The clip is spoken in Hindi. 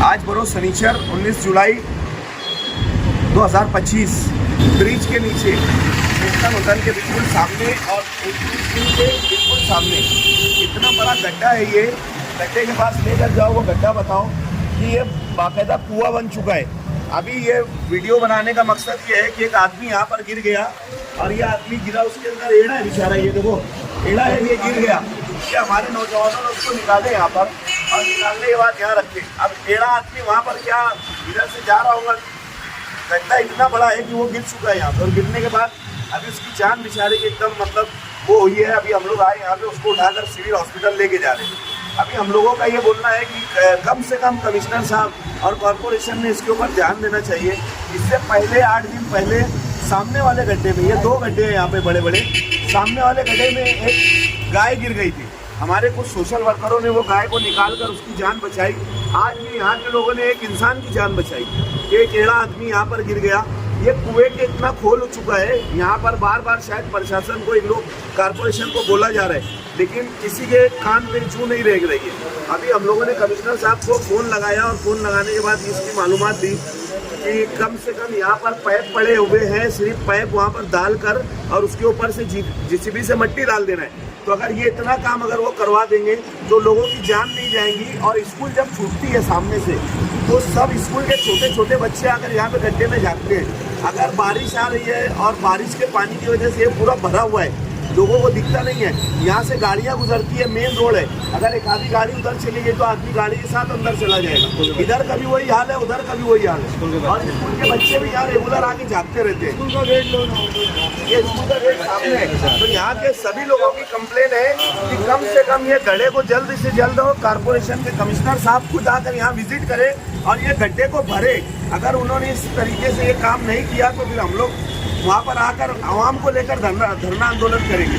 आज बरोज शनिचर 19 जुलाई 2025 ब्रिज के नीचे हिंदुस्तान होटल के बिल्कुल सामने और के बिल्कुल सामने इतना बड़ा गड्ढा है। ये गड्ढे के पास लेकर जाओ, वो गड्ढा बताओ कि ये बाकायदा कुआं बन चुका है। अभी ये वीडियो बनाने का मकसद ये है कि एक आदमी यहाँ पर गिर गया और ये आदमी गिरा, उसके अंदर एड़ा है बेचारा, ये देखो एड़ा है, ये गिर गया। ये हमारे नौजवानों ने उसको निकाले यहाँ पर और निकालने के बाद यहाँ रखे। अब एड़ा आदमी वहाँ पर क्या इधर से जा रहा होगा, गड्ढा इतना बड़ा है कि वो गिर चुका है यहाँ पर। और गिरने के बाद अभी उसकी जान बेचारे की एकदम मतलब वो हुई है। अभी हम लोग आए यहाँ पे, उसको उठाकर सिविल हॉस्पिटल लेके जा रहे हैं। अभी हम लोगों का ये बोलना है कि कम से कम कमिश्नर साहब और कॉरपोरेशन ने इसके ऊपर ध्यान देना चाहिए। इससे पहले 8 दिन पहले सामने वाले गड्ढे में, ये 2 गड्ढे हैं यहाँ पे बड़े बड़े, सामने वाले गड्ढे में एक गाय गिर गई थी। हमारे कुछ सोशल वर्करों ने वो गाय को निकाल कर उसकी जान बचाई। आज भी यहाँ के लोगों ने एक इंसान की जान बचाई। एक एड़ा आदमी यहाँ पर गिर गया। ये कुएं के इतना खोल हो चुका है यहाँ पर, बार बार शायद प्रशासन को, इन लोग कॉरपोरेशन को बोला जा रहा है, लेकिन किसी के कान पे जू नहीं रेंग रही है। अभी हम लोगों ने कमिश्नर साहब को फ़ोन लगाया और फ़ोन लगाने के बाद इसकी मालूमात दी कि कम से कम यहाँ पर पाइप पड़े हुए हैं, सिर्फ पाइप वहाँ पर डाल कर और उसके ऊपर से जेसीबी से मिट्टी डाल देना है। तो अगर ये इतना काम अगर वो करवा देंगे तो लोगों की जान नहीं जाएगी। और स्कूल जब छूटती है सामने से तो सब स्कूल के छोटे छोटे बच्चे आकर यहाँ पे गड्ढे में जाते हैं। अगर बारिश आ रही है और बारिश के पानी की वजह से ये पूरा भरा हुआ है, लोगों को दिखता नहीं है। यहाँ से गाड़ियाँ गुजरती है, मेन रोड है। अगर एक आधी गाड़ी उधर चली गई तो आदमी गाड़ी के साथ अंदर चला जाएगा। इधर का भी वही हाल है, उधर का भी वही हाल है। और स्कूल के बच्चे भी यहाँ रेगुलर आके जागते रहते हैं। ये स्कूल का गेट सामने है। तो यहाँ के सभी लोगों की कंप्लेन है कि कम से कम ये गड्ढे को जल्द से जल्द हो, कॉरपोरेशन के कमिश्नर साहब खुद आकर यहाँ विजिट करें और ये गड्ढे को भरे। अगर उन्होंने इस तरीके से ये काम नहीं किया तो फिर हम लोग वहाँ पर आकर आवाम को लेकर धरना आंदोलन करेंगे।